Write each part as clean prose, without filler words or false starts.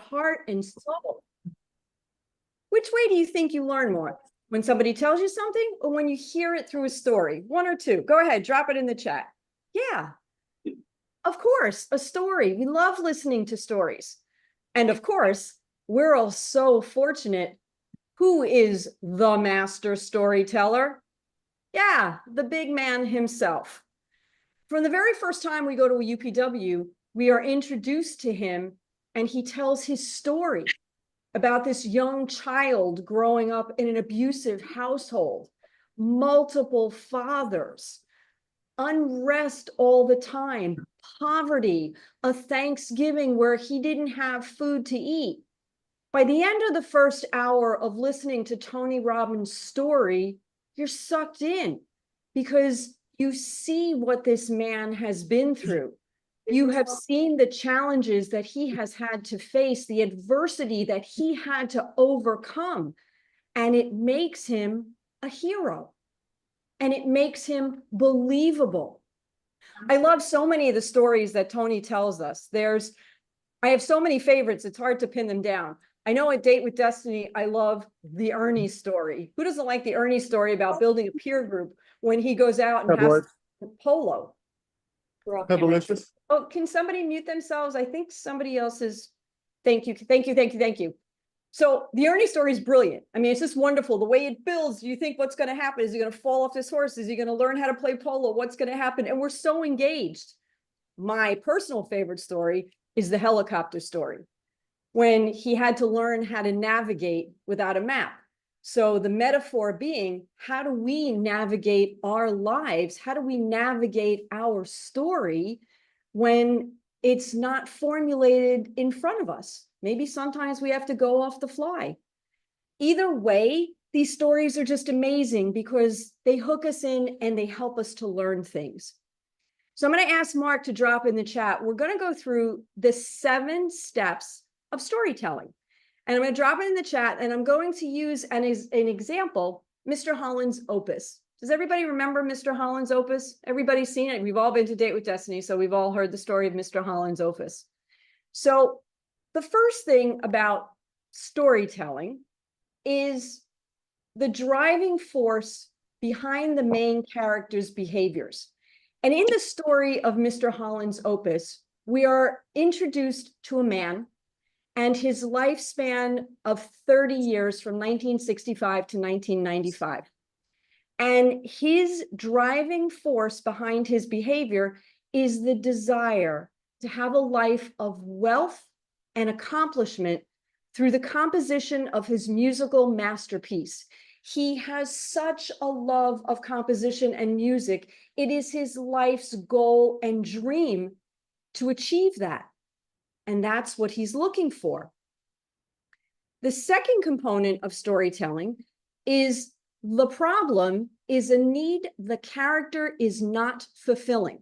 heart and soul. Which way do you think you learn more? When somebody tells you something or when you hear it through a story? One or two. Go ahead, drop it in the chat. Yeah, of course, a story. We love listening to stories. And of course, we're all so fortunate. Who is the master storyteller? Yeah, the big man himself. From the very first time we go to a UPW, we are introduced to him and he tells his story about this young child growing up in an abusive household, multiple fathers, unrest all the time, poverty, a Thanksgiving where he didn't have food to eat. By the end of the first hour of listening to Tony Robbins' story, you're sucked in because you see what this man has been through. You have seen the challenges that he has had to face, the adversity that he had to overcome, and it makes him a hero, and it makes him believable. I love so many of the stories that Tony tells us. I have so many favorites, it's hard to pin them down. I know at Date with Destiny, I love the Ernie story. Who doesn't like the Ernie story about building a peer group when he goes out and has polo? Oh, can somebody mute themselves? I think somebody else is. Thank you. So the Ernie story is brilliant. I mean, it's just wonderful. The way it builds, you think what's going to happen? Is he going to fall off this horse? Is he going to learn how to play polo? What's going to happen? And we're so engaged. My personal favorite story is the helicopter story, when he had to learn how to navigate without a map. So the metaphor being, how do we navigate our lives? How do we navigate our story when it's not formulated in front of us? Maybe sometimes we have to go off the fly. Either way, these stories are just amazing because they hook us in and they help us to learn things. So I'm going to ask Mark to drop in the chat. We're going to go through the 7 steps of storytelling. And I'm going to drop it in the chat, and I'm going to use an example, Mr. Holland's opus. Does everybody remember Mr. Holland's opus? Everybody's seen it. We've all been to Date with Destiny, so we've all heard the story of Mr. Holland's opus. So the first thing about storytelling is the driving force behind the main character's behaviors. And in the story of Mr. Holland's opus, we are introduced to a man and his lifespan of 30 years from 1965 to 1995. And his driving force behind his behavior is the desire to have a life of wealth and accomplishment through the composition of his musical masterpiece. He has such a love of composition and music. It is his life's goal and dream to achieve that. And that's what he's looking for. The second component of storytelling is the problem is a need the character is not fulfilling.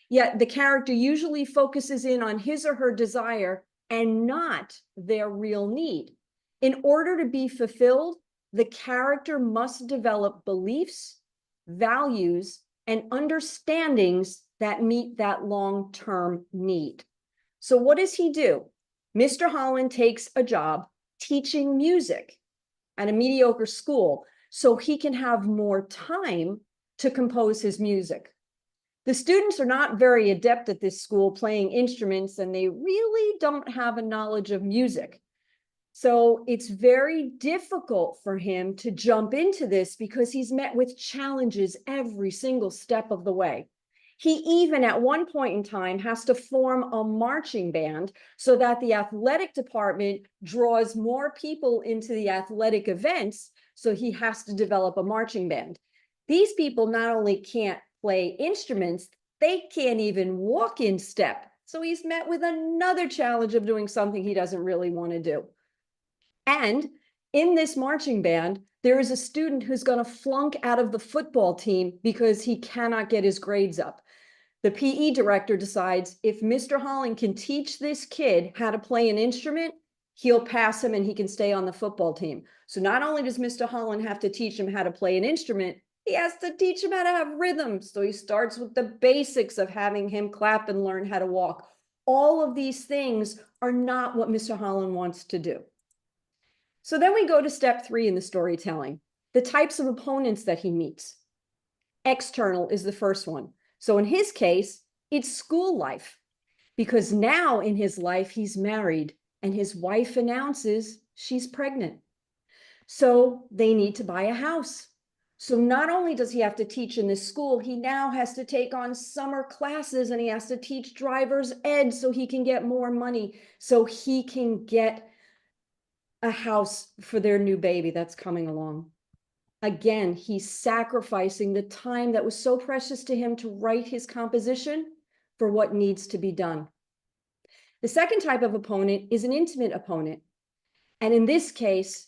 Yet the character usually focuses in on his or her desire and not their real need. In order to be fulfilled, the character must develop beliefs, values, and understandings that meet that long-term need. So what does he do? Mr. Holland takes a job teaching music at a mediocre school so he can have more time to compose his music. The students are not very adept at this school playing instruments, and they really don't have a knowledge of music. So it's very difficult for him to jump into this because he's met with challenges every single step of the way. He even at one point in time has to form a marching band so that the athletic department draws more people into the athletic events. So he has to develop a marching band. These people not only can't play instruments, they can't even walk in step. So he's met with another challenge of doing something he doesn't really want to do. And in this marching band, there is a student who's going to flunk out of the football team because he cannot get his grades up. The PE director decides if Mr. Holland can teach this kid how to play an instrument, he'll pass him and he can stay on the football team. So not only does Mr. Holland have to teach him how to play an instrument, he has to teach him how to have rhythm. So he starts with the basics of having him clap and learn how to walk. all of these things are not what Mr. Holland wants to do. So then we go to step 3 in the storytelling, the types of opponents that he meets. External is the first one. So in his case, it's school life, because now in his life, he's married and his wife announces she's pregnant. So they need to buy a house. So not only does he have to teach in this school, he now has to take on summer classes and he has to teach driver's ed so he can get more money, so he can get a house for their new baby that's coming along. Again, he's sacrificing the time that was so precious to him to write his composition for what needs to be done. The second type of opponent is an intimate opponent. And in this case,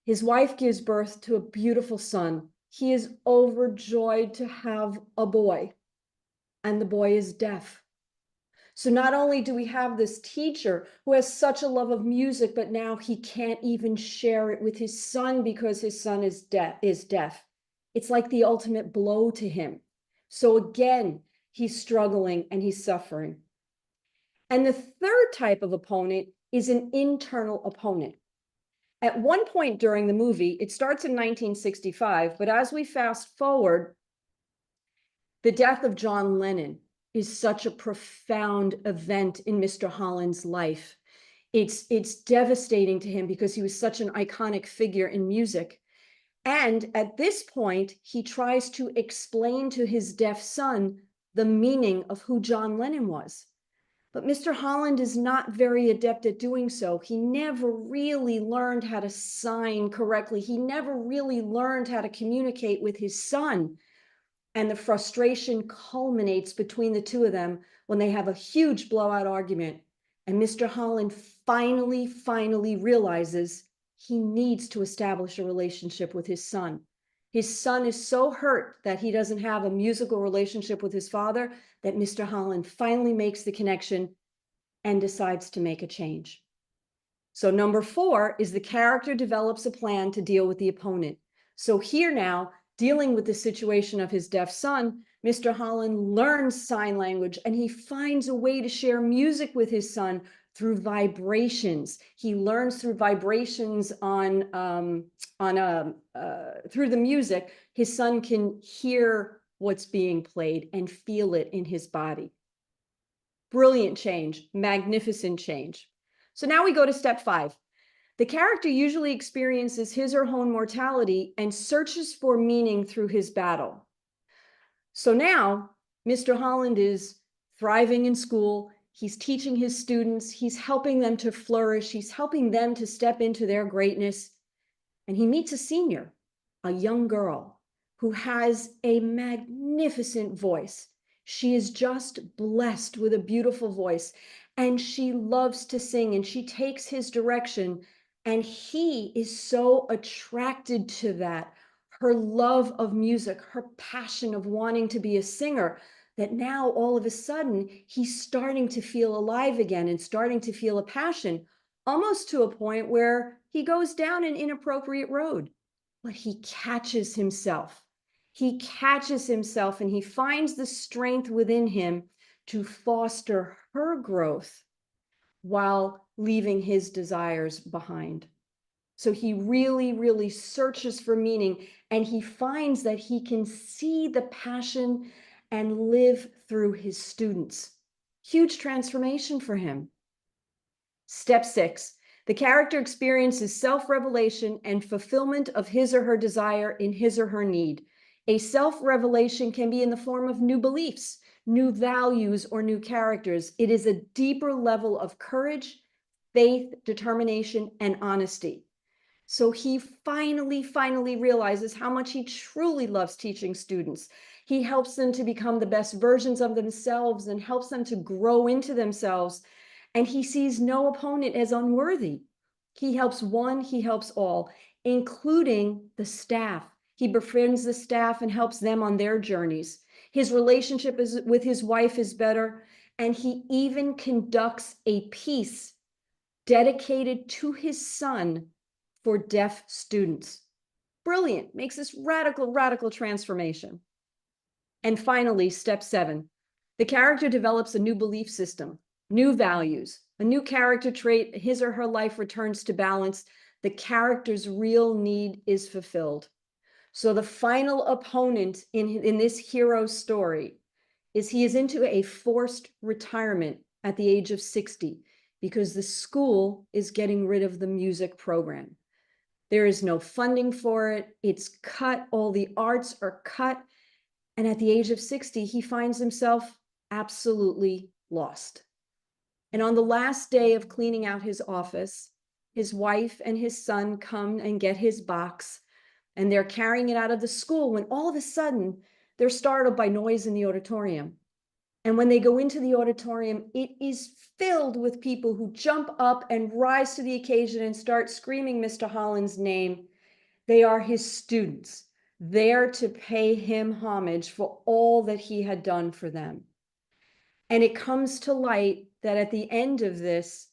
his wife gives birth to a beautiful son. He is overjoyed to have a boy, and the boy is deaf. So not only do we have this teacher who has such a love of music, but now he can't even share it with his son because his son is deaf. It's like the ultimate blow to him. So again, he's struggling and he's suffering. And the third type of opponent is an internal opponent. At one point during the movie, it starts in 1965, but as we fast forward, the death of John Lennon is such a profound event in Mr. Holland's life. It's devastating to him because he was such an iconic figure in music. And at this point, he tries to explain to his deaf son the meaning of who John Lennon was. But Mr. Holland is not very adept at doing so. He never really learned how to sign correctly. He never really learned how to communicate with his son. And the frustration culminates between the two of them when they have a huge blowout argument. And Mr. Holland finally realizes he needs to establish a relationship with his son. His son is so hurt that he doesn't have a musical relationship with his father that Mr. Holland finally makes the connection and decides to make a change. So number 4 is the character develops a plan to deal with the opponent. So here now, dealing with the situation of his deaf son, Mr. Holland learns sign language and he finds a way to share music with his son through vibrations. He learns through vibrations through the music. His son can hear what's being played and feel it in his body. Brilliant change, magnificent change. So now we go to step 5. The character usually experiences his or her own mortality and searches for meaning through his battle. So now Mr. Holland is thriving in school. He's teaching his students. He's helping them to flourish. He's helping them to step into their greatness. And he meets a senior, a young girl who has a magnificent voice. She is just blessed with a beautiful voice, and she loves to sing, and she takes his direction. And he is so attracted to that, her love of music, her passion of wanting to be a singer, that now all of a sudden he's starting to feel alive again and starting to feel a passion, almost to a point where he goes down an inappropriate road. But he catches himself. He catches himself and he finds the strength within him to foster her growth while leaving his desires behind. So he really searches for meaning, and he finds that he can see the passion and live through his students. Huge transformation for him. Step 6, the character experiences self-revelation and fulfillment of his or her desire in his or her need. A self-revelation can be in the form of new beliefs, new values, or new characters. It is a deeper level of courage, faith, determination, and honesty. So he finally realizes how much he truly loves teaching students. He helps them to become the best versions of themselves and helps them to grow into themselves. And he sees no opponent as unworthy. He helps one, he helps all, including the staff. He befriends the staff and helps them on their journeys. His relationship with his wife is better, and he even conducts a piece dedicated to his son for deaf students. Brilliant, makes this radical transformation. And finally, step 7, the character develops a new belief system. new values, a new character trait, his or her life returns to balance. The character's real need is fulfilled. So the final opponent in this hero story is he is into a forced retirement at the age of 60 because the school is getting rid of the music program. There is no funding for it. It's cut. All the arts are cut. And at the age of 60, he finds himself absolutely lost. And on the last day of cleaning out his office, his wife and his son come and get his box, and they're carrying it out of the school when all of a sudden they're startled by noise in the auditorium. And when they go into the auditorium, it is filled with people who jump up and rise to the occasion and start screaming Mr. Holland's name. They are his students, there to pay him homage for all that he had done for them. And it comes to light that at the end of this,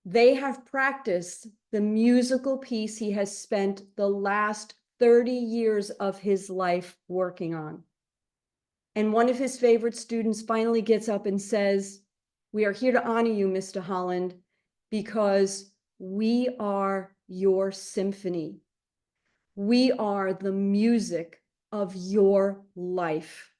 they have practiced the musical piece he has spent the last 30 years of his life working on. And one of his favorite students finally gets up and says, "We are here to honor you, Mr. Holland, because we are your symphony. We are the music of your life."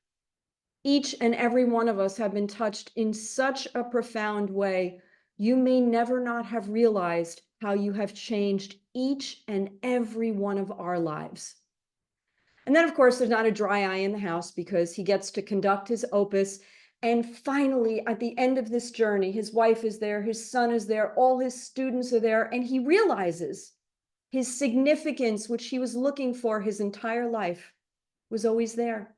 Each and every one of us have been touched in such a profound way. You may never not have realized how you have changed each and every one of our lives. And then, of course, there's not a dry eye in the house because he gets to conduct his opus. And finally, at the end of this journey, his wife is there, his son is there, all his students are there, and he realizes his significance, which he was looking for his entire life, was always there.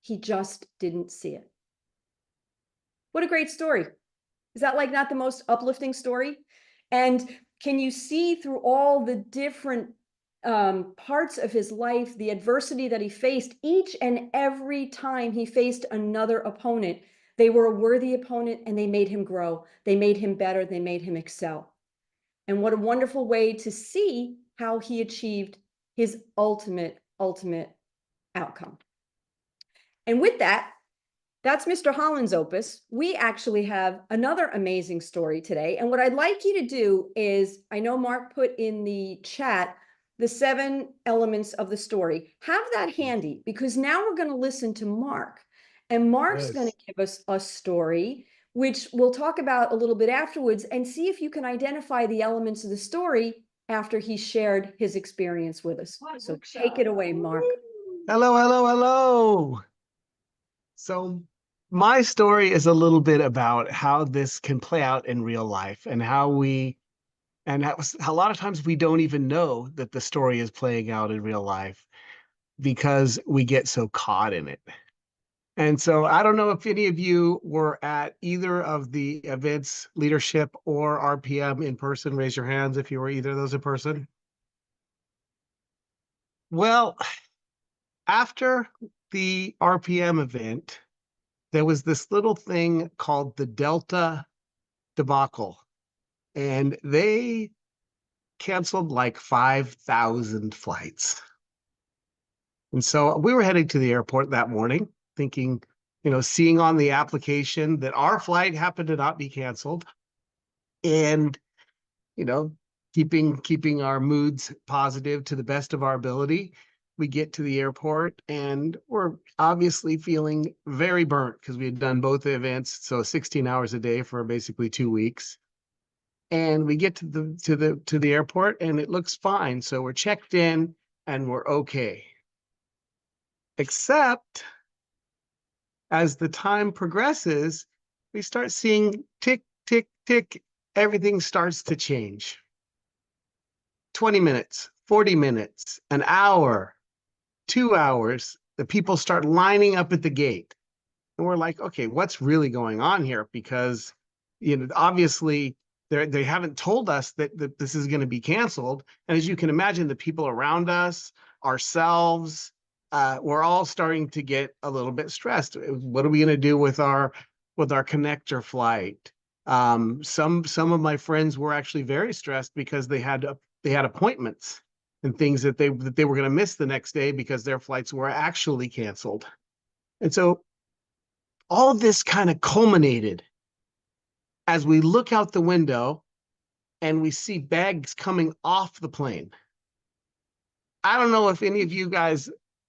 He just didn't see it. What a great story. Is that like not the most uplifting story? And can you see through all the different parts of his life, the adversity that he faced, each and every time he faced another opponent, they were a worthy opponent and they made him grow. They made him better. They made him excel. And what a wonderful way to see how he achieved his ultimate outcome. And with that, that's Mr. Holland's opus. We actually have another amazing story today. And what I'd like you to do is, I know Mark put in the chat the 7 elements of the story. Have that handy because now we're going to listen to Mark. And Mark's going to give us a story, which we'll talk about a little bit afterwards and see if you can identify the elements of the story after he shared his experience with us. So take it away, Mark. Hello, hello, hello. So my story is a little bit about how this can play out in real life and how a lot of times we don't even know that the story is playing out in real life because we get so caught in it. And so I don't know if any of you were at either of the events, leadership or RPM in person. Raise your hands if you were either of those in person. Well, after the RPM event, there was this little thing called the Delta debacle, and they canceled like 5,000 flights. And so we were heading to the airport that morning, thinking, seeing on the application that our flight happened to not be canceled, and keeping our moods positive to the best of our ability. We get to the airport and we're obviously feeling very burnt because we had done both events, so 16 hours a day for basically 2 weeks. And we get to the airport and it looks fine. So we're checked in and we're okay. Except as the time progresses, we start seeing tick, tick, tick, everything starts to change. 20 minutes, 40 minutes, an hour, 2 hours, the people start lining up at the gate. And we're like, okay, what's really going on here? Because, obviously they haven't told us that this is going to be canceled. And as you can imagine, the people around us, ourselves, we're all starting to get a little bit stressed. What are we going to do with our connector flight? Some of my friends were actually very stressed because they had appointments and things that they were going to miss the next day because their flights were actually canceled. And so all of this kind of culminated as we look out the window and we see bags coming off the plane. I don't know if any of you guys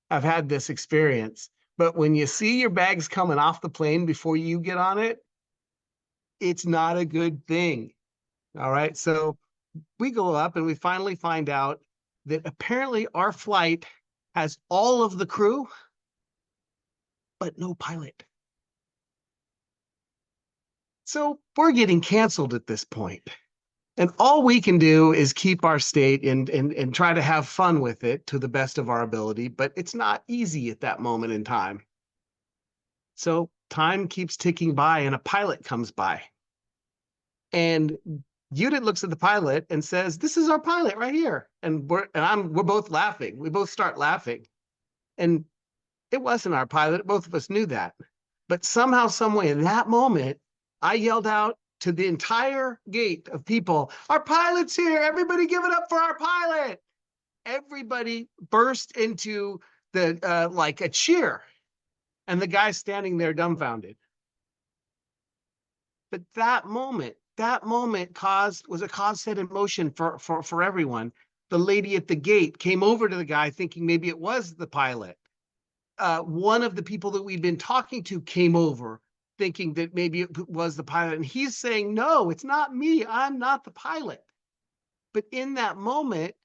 have had this experience, but when you see your bags coming off the plane before you get on it, it's not a good thing. All right. So we go up and we finally find out that apparently our flight has all of the crew, but no pilot. So we're getting canceled at this point. And all we can do is keep our state and try to have fun with it to the best of our ability, but it's not easy at that moment in time. So time keeps ticking by and a pilot comes by. And Judith looks at the pilot and says, "This is our pilot right here." And we're both laughing. We both start laughing. And it wasn't our pilot. Both of us knew that. But somehow, some way, in that moment, I yelled out to the entire gate of people, "Our pilot's here. Everybody give it up for our pilot." Everybody burst into the like a cheer. And the guy standing there dumbfounded. But that moment was a cause set in motion for everyone. The lady at the gate came over to the guy thinking maybe it was the pilot. One of the people that we'd been talking to came over thinking that maybe it was the pilot. And he's saying, "No, it's not me. I'm not the pilot." But in that moment,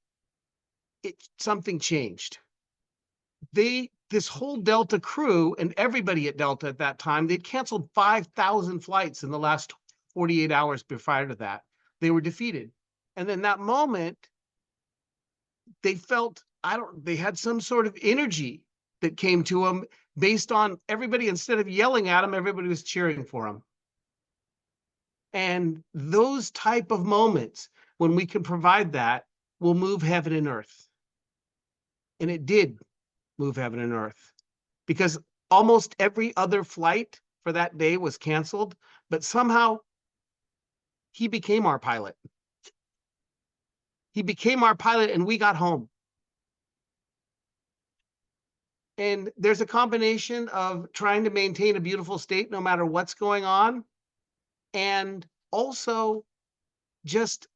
something changed. This whole Delta crew and everybody at Delta at that time, they'd canceled 5,000 flights in the last 48 hours prior to that. They were defeated. And in that moment, they felt, they had some sort of energy that came to them based on everybody, instead of yelling at them, everybody was cheering for them. And those type of moments, when we can provide that, will move heaven and earth. And it did move heaven and earth, because almost every other flight for that day was canceled, but somehow he became our pilot. He became our pilot and we got home. And there's a combination of trying to maintain a beautiful state no matter what's going on, and also just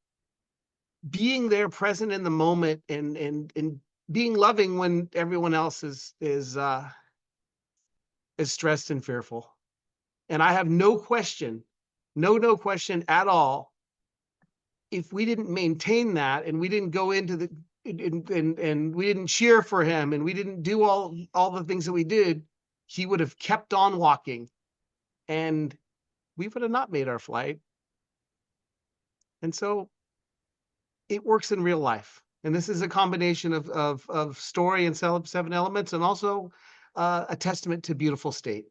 being there, present in the moment, and being loving when everyone else is stressed and fearful. And I have no question at all, if we didn't maintain that and we didn't go into the and we didn't cheer for him and we didn't do all the things that we did, he would have kept on walking and we would have not made our flight. And so it works in real life. And this is a combination of story and 7 elements, and also a testament to beautiful state.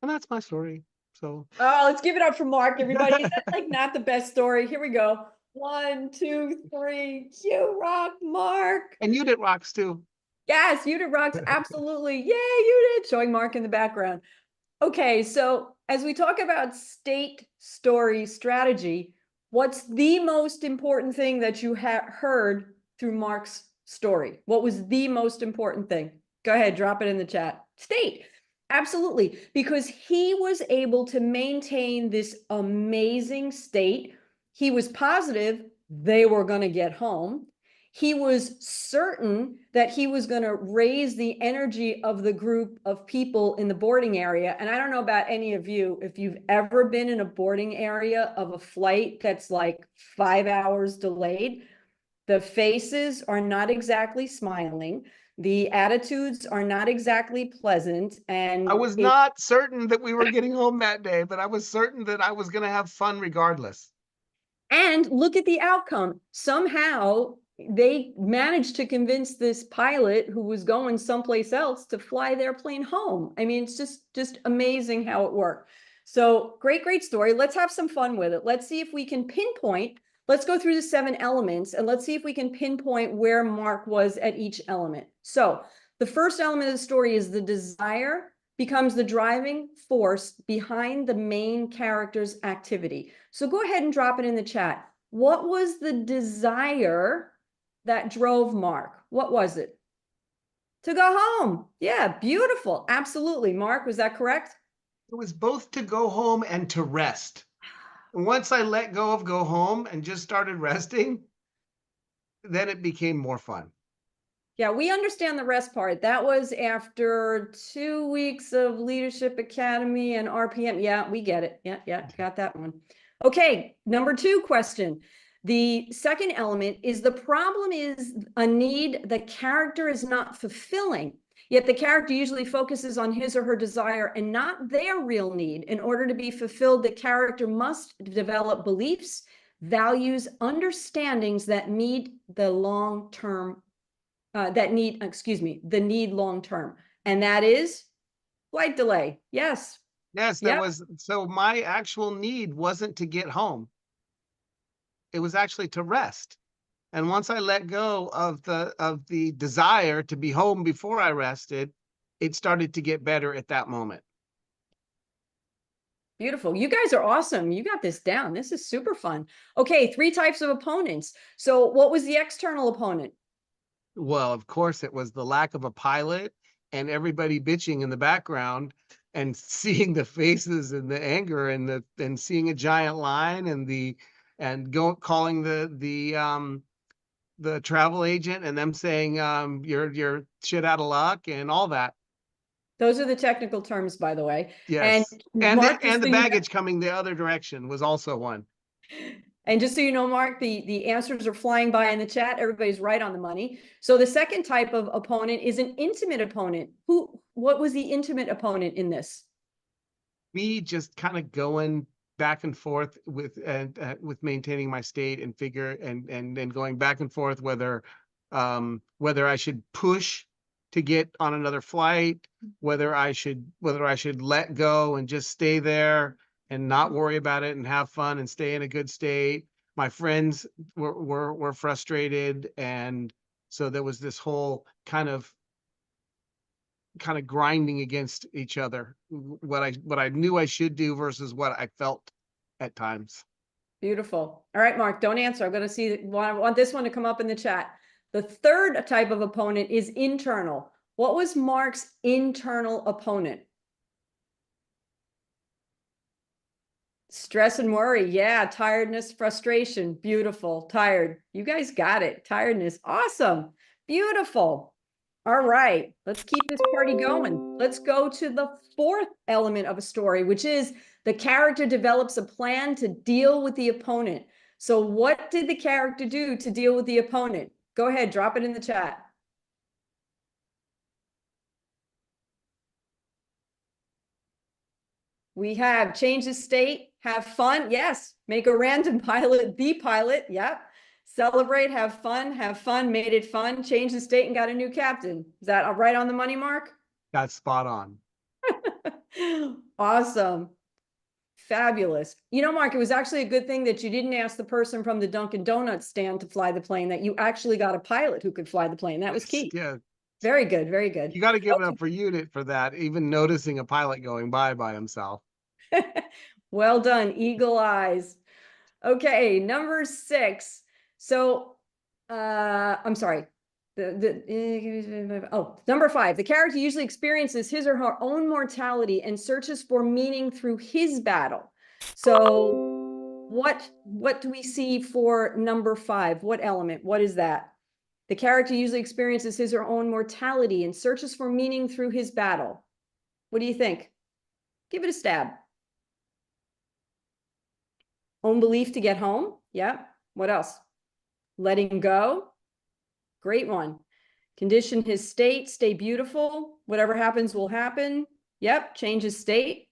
And that's my story. So, oh, let's give it up for Mark, everybody. Is that like not the best story? Here we go. 1, 2, 3. You rock, Mark. And you did rocks too. Yes, you did rocks. Absolutely. Yay, you did. Showing Mark in the background. Okay, so as we talk about state story strategy, what's the most important thing that you heard through Mark's story? What was the most important thing? Go ahead, drop it in the chat. State. Absolutely, because he was able to maintain this amazing state. He was positive they were going to get home. He was certain that he was going to raise the energy of the group of people in the boarding area. And I don't know about any of you, if you've ever been in a boarding area of a flight that's like 5 hours delayed, the faces are not exactly smiling. The attitudes are not exactly pleasant. And I was not certain that we were getting home that day, but I was certain that I was going to have fun regardless. And look at the outcome. Somehow they managed to convince this pilot who was going someplace else to fly their plane home. I mean, it's just amazing how it worked. So great story. Let's have some fun with it. Let's see if we can pinpoint. Let's go through the 7 elements and let's see if we can pinpoint where Mark was at each element. So the first element of the story is the desire becomes the driving force behind the main character's activity. So go ahead and drop it in the chat. What was the desire that drove Mark? What was it? To go home. Yeah, beautiful. Absolutely. Mark, was that correct? It was both to go home and to rest. And once I let go of go home and just started resting, then it became more fun. Yeah, we understand the rest part. That was after 2 weeks of Leadership Academy and RPM. Yeah, we get it. Yeah, got that one. Okay, number 2 question. The second element is the problem is a need the character is not fulfilling, yet the character usually focuses on his or her desire and not their real need. In order to be fulfilled, the character must develop beliefs, values, understandings that meet the long-term the need long term. And that is flight delay. Yes. Yes, that Yep. was so my actual need wasn't to get home. It was actually to rest. And once I let go of the desire to be home before I rested, it started to get better at that moment. Beautiful. You guys are awesome. You got this down. This is super fun. Okay, 3 types of opponents. So what was the external opponent? Well, of course, it was the lack of a pilot and everybody bitching in the background and seeing the faces and the anger and seeing a giant line and calling the travel agent and them saying you're shit out of luck and all that. Those are the technical terms, by the way. And Yes. Mark, just And so the you know, baggage coming the other direction was also one. and just so you know, Mark, the answers are flying by in the chat. Everybody's right on the money. So the second type of opponent is an intimate opponent. What was the intimate opponent in this? Me just kind of going back and forth with maintaining my state and figure and going back and forth whether I should push to get on another flight, whether I should let go and just stay there and not worry about it and have fun and stay in a good state. My friends were frustrated, and so there was this whole kind of grinding against each other, what I knew I should do versus what I felt at times. Beautiful. All right, Mark, don't answer. I'm going to see. I want this one to come up in the chat. The third type of opponent is internal. What was Mark's internal opponent? Stress and worry. Yeah. Tiredness, frustration. Beautiful. Tired. You guys got it. Tiredness. Awesome. Beautiful. All right. Let's keep this party going. Let's go to the fourth element of a story, which is the character develops a plan to deal with the opponent. So what did the character do to deal with the opponent? Go ahead, drop it in the chat. We have change the state, have fun. Yes. Make a random pilot the pilot. Yep. Celebrate, have fun, made it fun, change the state and got a new captain. Is that right on the money, Mark? That's spot on. Awesome. Fabulous. You know, Mark, it was actually a good thing that you didn't ask the person from the Dunkin' Donuts stand to fly the plane, that you actually got a pilot who could fly the plane. That was key. Yeah. Very good. Very good. You got to give it up for Unit for that, even noticing a pilot going by himself. Well done. Eagle eyes. Okay, number 6. So, I'm sorry. Number 5. The character usually experiences his or her own mortality and searches for meaning through his battle. So, what do we see for number 5? What element? What is that? The character usually experiences his or her own mortality and searches for meaning through his battle. What do you think? Give it a stab. Own belief to get home. Yeah. What else? Letting go. Great one. Condition his state, stay beautiful. Whatever happens will happen. Yep. Change his state.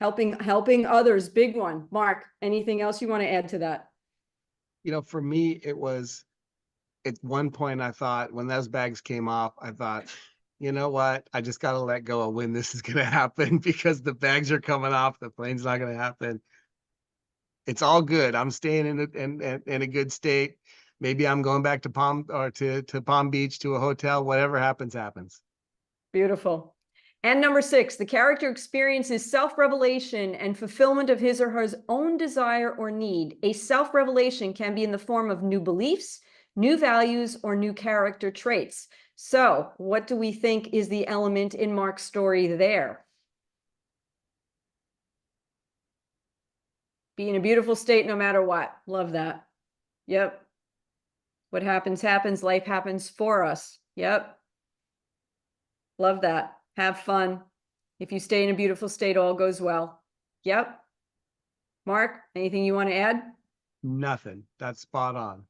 Helping others. Big one. Mark, anything else you want to add to that? You know, for me, it was at one point I thought when those bags came off, I thought, you know what? I just got to let go of when this is going to happen because the bags are coming off. The plane's not going to happen. It's all good. I'm staying in a good state. Maybe I'm going back to Palm Beach to a hotel. Whatever happens, happens. Beautiful. And number 6, the character experiences self-revelation and fulfillment of his or her own desire or need. A self-revelation can be in the form of new beliefs, new values, or new character traits. So what do we think is the element in Mark's story there? Be in a beautiful state no matter what. Love that. Yep. What happens, happens. Life happens for us. Yep. Love that. Have fun. If you stay in a beautiful state, all goes well. Yep. Mark, anything you want to add? Nothing. That's spot on.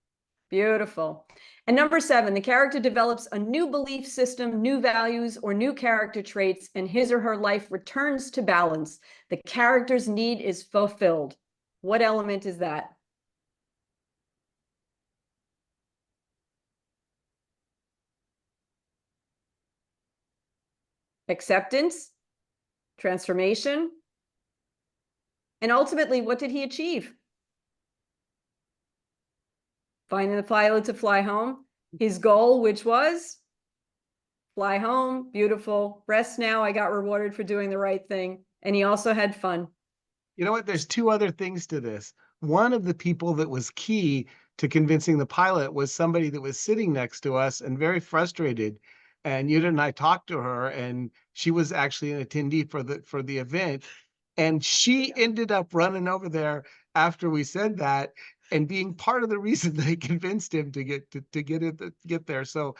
Beautiful. And number 7, the character develops a new belief system, new values, or new character traits, and his or her life returns to balance. The character's need is fulfilled. What element is that? Acceptance, transformation, and ultimately, what did he achieve? Finding the pilot to fly home. His goal, which was fly home, beautiful, rest now. I got rewarded for doing the right thing. And he also had fun. You know what? There's 2 other things to this. One of the people that was key to convincing the pilot was somebody that was sitting next to us and very frustrated. And Yuta and I talked to her, and she was actually an attendee for the event. And she ended up running over there after we said that and being part of the reason they convinced him to get there. So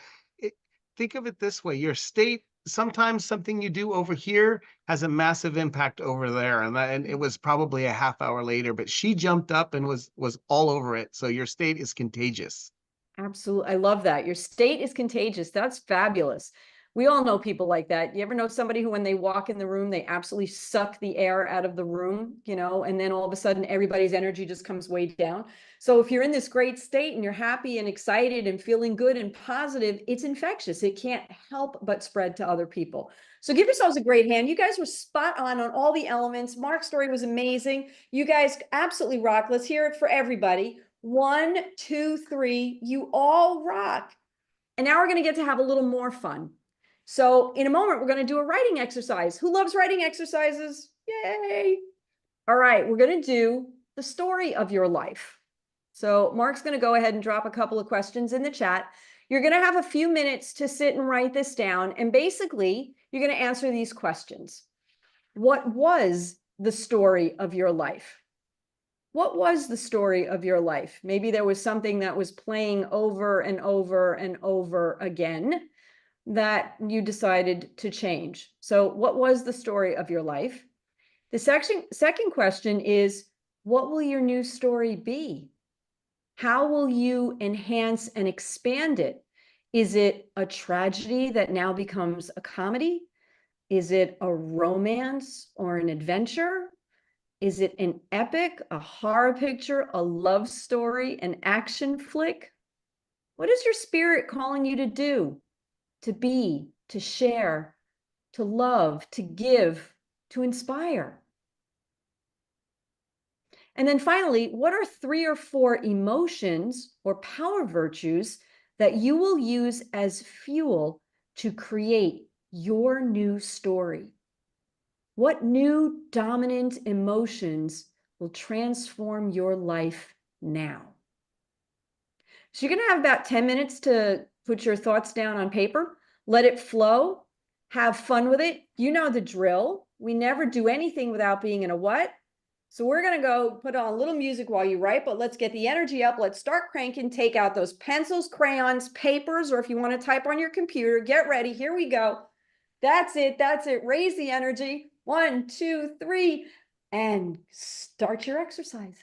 think of it this way: your state, sometimes something you do over here has a massive impact over there. And it was probably a half hour later, but she jumped up and was all over it. So your state is contagious. Absolutely. I love that. Your state is contagious. That's fabulous. We all know people like that. You ever know somebody who, when they walk in the room, they absolutely suck the air out of the room, and then all of a sudden everybody's energy just comes way down. So if you're in this great state and you're happy and excited and feeling good and positive, it's infectious. It can't help but spread to other people. So give yourselves a great hand. You guys were spot on all the elements. Mark's story was amazing. You guys absolutely rock. Let's hear it for everybody. 1, 2, 3. You all rock. And now we're going to get to have a little more fun. So in a moment, we're going to do a writing exercise. Who loves writing exercises? Yay. All right, we're going to do the story of your life. So Mark's going to go ahead and drop a couple of questions in the chat. You're going to have a few minutes to sit and write this down. And basically, you're going to answer these questions. What was the story of your life? What was the story of your life? Maybe there was something that was playing over and over and over again that you decided to change. So what was the story of your life? The second question is, what will your new story be? How will you enhance and expand it? Is it a tragedy that now becomes a comedy? Is it a romance or an adventure? Is it an epic, a horror picture, a love story, an action flick? What is your spirit calling you to do? To be, to share, to love, to give, to inspire? And then finally, what are 3 or 4 emotions or power virtues that you will use as fuel to create your new story? What new dominant emotions will transform your life now? So you're going to have about 10 minutes to put your thoughts down on paper, let it flow, have fun with it. You know the drill. We never do anything without being in a what? So we're going to go put on a little music while you write, but let's get the energy up. Let's start cranking. Take out those pencils, crayons, papers, or if you want to type on your computer, get ready. Here we go. That's it. That's it. Raise the energy. 1, 2, 3, and start your exercise.